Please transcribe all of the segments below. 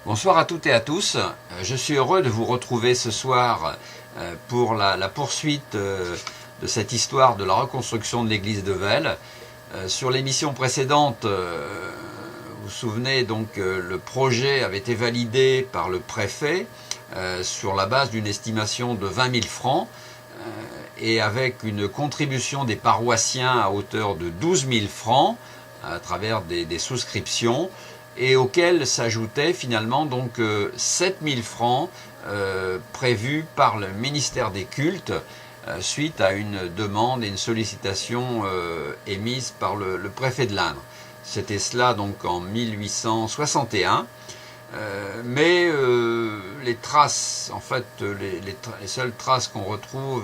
Bonsoir à toutes et à tous. Je suis heureux de vous retrouver ce soir pour la poursuite de cette histoire de la reconstruction de l'église de Vels. Sur l'émission précédente, vous vous souvenez donc le projet avait été validé par le préfet sur la base d'une estimation de 20 000 francs et avec une contribution des paroissiens à hauteur de 12 000 francs à travers des souscriptions, et auquel s'ajoutaient finalement donc 7 000 francs prévus par le ministère des Cultes suite à une demande et une sollicitation émise par le préfet de l'Indre. C'était cela donc en 1861. Mais les traces, en fait, les seules traces qu'on retrouve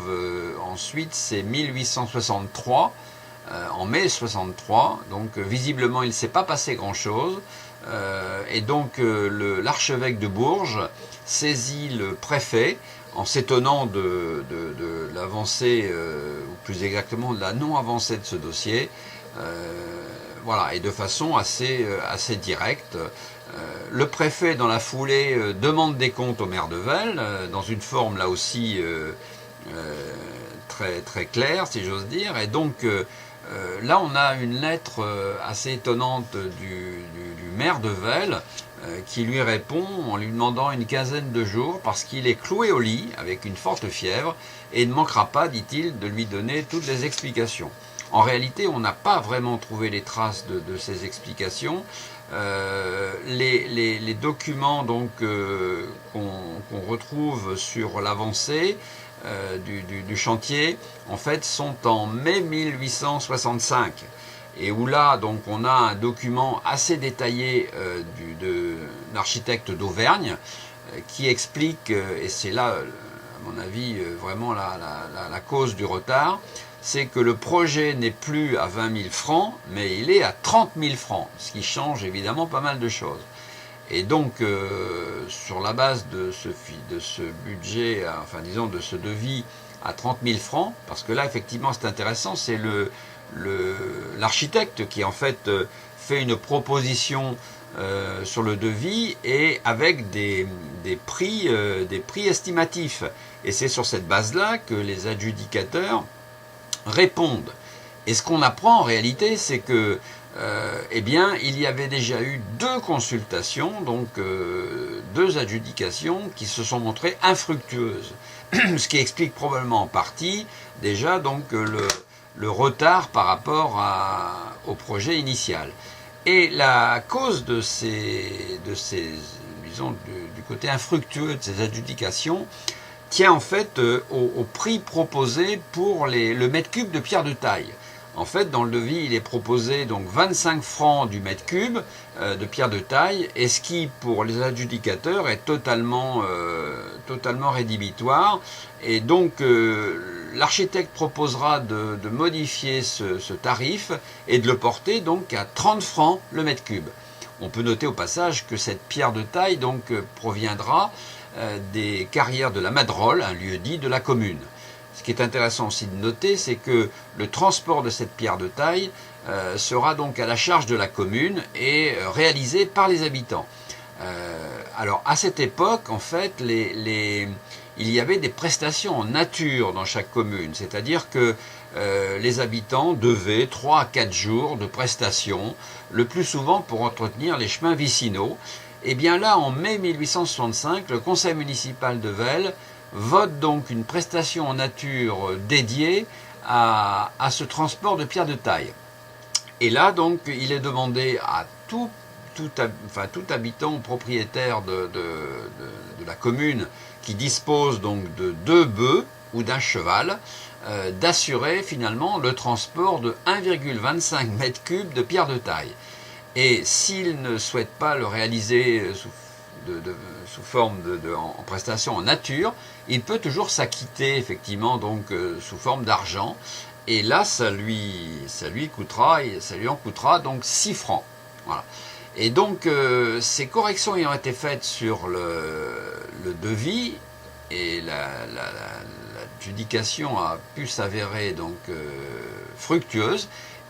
ensuite, c'est 1863, en mai 63. Donc visiblement, il ne s'est pas passé grand-chose. Et donc l'archevêque de Bourges saisit le préfet en s'étonnant de l'avancée, ou plus exactement de la non-avancée de ce dossier, voilà, et de façon assez directe. Le préfet, dans la foulée, demande des comptes au maire de Vels, dans une forme là aussi très claire, si j'ose dire, et donc là, on a une lettre assez étonnante du maire de Vels qui lui répond en lui demandant une quinzaine de jours parce qu'il est cloué au lit avec une forte fièvre et ne manquera pas, dit-il, de lui donner toutes les explications. En réalité, on n'a pas vraiment trouvé les traces de ces explications. Les documents donc qu'on retrouve sur l'avancée du chantier, en fait, sont en mai 1865, et où là, donc, on a un document assez détaillé de l'architecte d'Auvergne qui explique, et c'est là, à mon avis, vraiment la cause du retard, c'est que le projet n'est plus à 20 000 francs, mais il est à 30 000 francs, ce qui change évidemment pas mal de choses. Et donc, sur la base de ce budget, enfin disons de ce devis à 30 000 francs, parce que là, effectivement, c'est intéressant, c'est l'architecte qui, en fait, fait une proposition sur le devis et avec des prix estimatifs. Et c'est sur cette base-là que les adjudicateurs répondent. Et ce qu'on apprend en réalité, c'est que eh bien, il y avait déjà eu deux consultations, donc deux adjudications qui se sont montrées infructueuses, ce qui explique probablement en partie déjà donc le retard par rapport au projet initial. Et la cause de ces disons, du côté infructueux de ces adjudications tient en fait au prix proposé pour le mètre cube de pierre de taille. En fait, dans le devis, il est proposé donc 25 francs du mètre cube de pierre de taille, et ce qui, pour les adjudicateurs, est totalement rédhibitoire. Et donc, l'architecte proposera de modifier ce tarif et de le porter donc à 30 francs le mètre cube. On peut noter au passage que cette pierre de taille donc proviendra des carrières de la Madrolle, un lieu-dit de la commune. Ce qui est intéressant aussi de noter, c'est que le transport de cette pierre de taille sera donc à la charge de la commune et réalisé par les habitants. Alors à cette époque, en fait, il y avait des prestations en nature dans chaque commune, c'est-à-dire que les habitants devaient 3 à 4 jours de prestations, le plus souvent pour entretenir les chemins vicinaux. Et bien là, en mai 1865, le conseil municipal de Vels vote donc une prestation en nature dédiée à ce transport de pierre de taille. Et là, donc, il est demandé à tout habitant ou propriétaire de la commune qui dispose donc de 2 bœufs ou d'un cheval d'assurer finalement le transport de 1,25 m3 de pierre de taille. Et s'il ne souhaite pas le réaliser sous forme en prestation en nature, il peut toujours s'acquitter effectivement donc sous forme d'argent, et là ça lui en coûtera donc 6 francs. Voilà. Et donc ces corrections ayant été faites sur le devis, et l'adjudication a pu s'avérer donc fructueuse,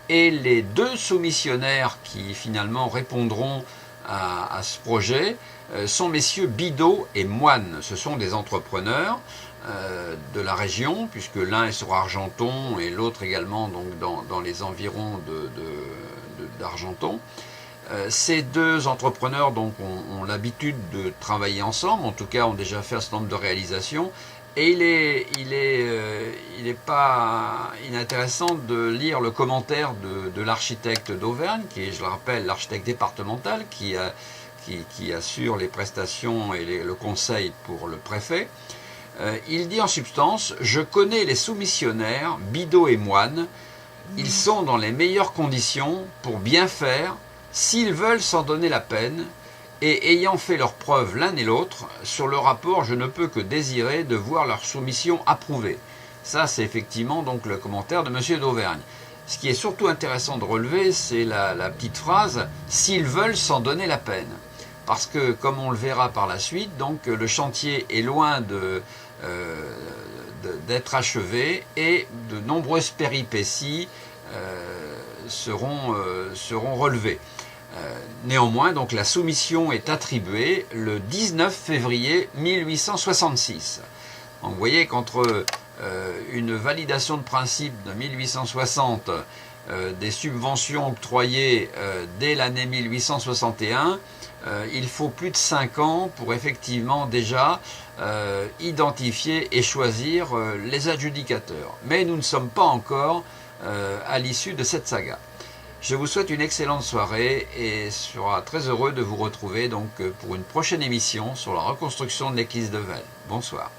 et les deux soumissionnaires qui finalement répondront à ce projet sont messieurs Bidault et Moine. Ce sont des entrepreneurs de la région, puisque l'un est sur Argenton et l'autre également donc dans les environs d'Argenton. Ces deux entrepreneurs donc, ont l'habitude de travailler ensemble, en tout cas ont déjà fait un certain nombre de réalisations, et il est pas inintéressant de lire le commentaire de l'architecte d'Auvergne, qui est, je le rappelle, l'architecte départemental, qui assure les prestations et le conseil pour le préfet. Il dit en substance: « Je connais les soumissionnaires, Bidault et Moine, ils sont dans les meilleures conditions pour bien faire, s'ils veulent s'en donner la peine, et ayant fait leurs preuves l'un et l'autre, sur le rapport je ne peux que désirer de voir leur soumission approuvée. » Ça c'est effectivement donc le commentaire de M. d'Auvergne. Ce qui est surtout intéressant de relever, c'est la petite phrase « s'ils veulent s'en donner la peine ». Parce que, comme on le verra par la suite, donc le chantier est loin d'être achevé et de nombreuses péripéties seront relevées. Néanmoins, donc, la soumission est attribuée le 19 février 1866. Donc, vous voyez qu'entre une validation de principe de 1860, des subventions octroyées dès l'année 1861, il faut plus de 5 ans pour effectivement déjà identifier et choisir les adjudicateurs. Mais nous ne sommes pas encore à l'issue de cette saga. Je vous souhaite une excellente soirée et sera très heureux de vous retrouver donc pour une prochaine émission sur la reconstruction de l'église de Vels. Bonsoir.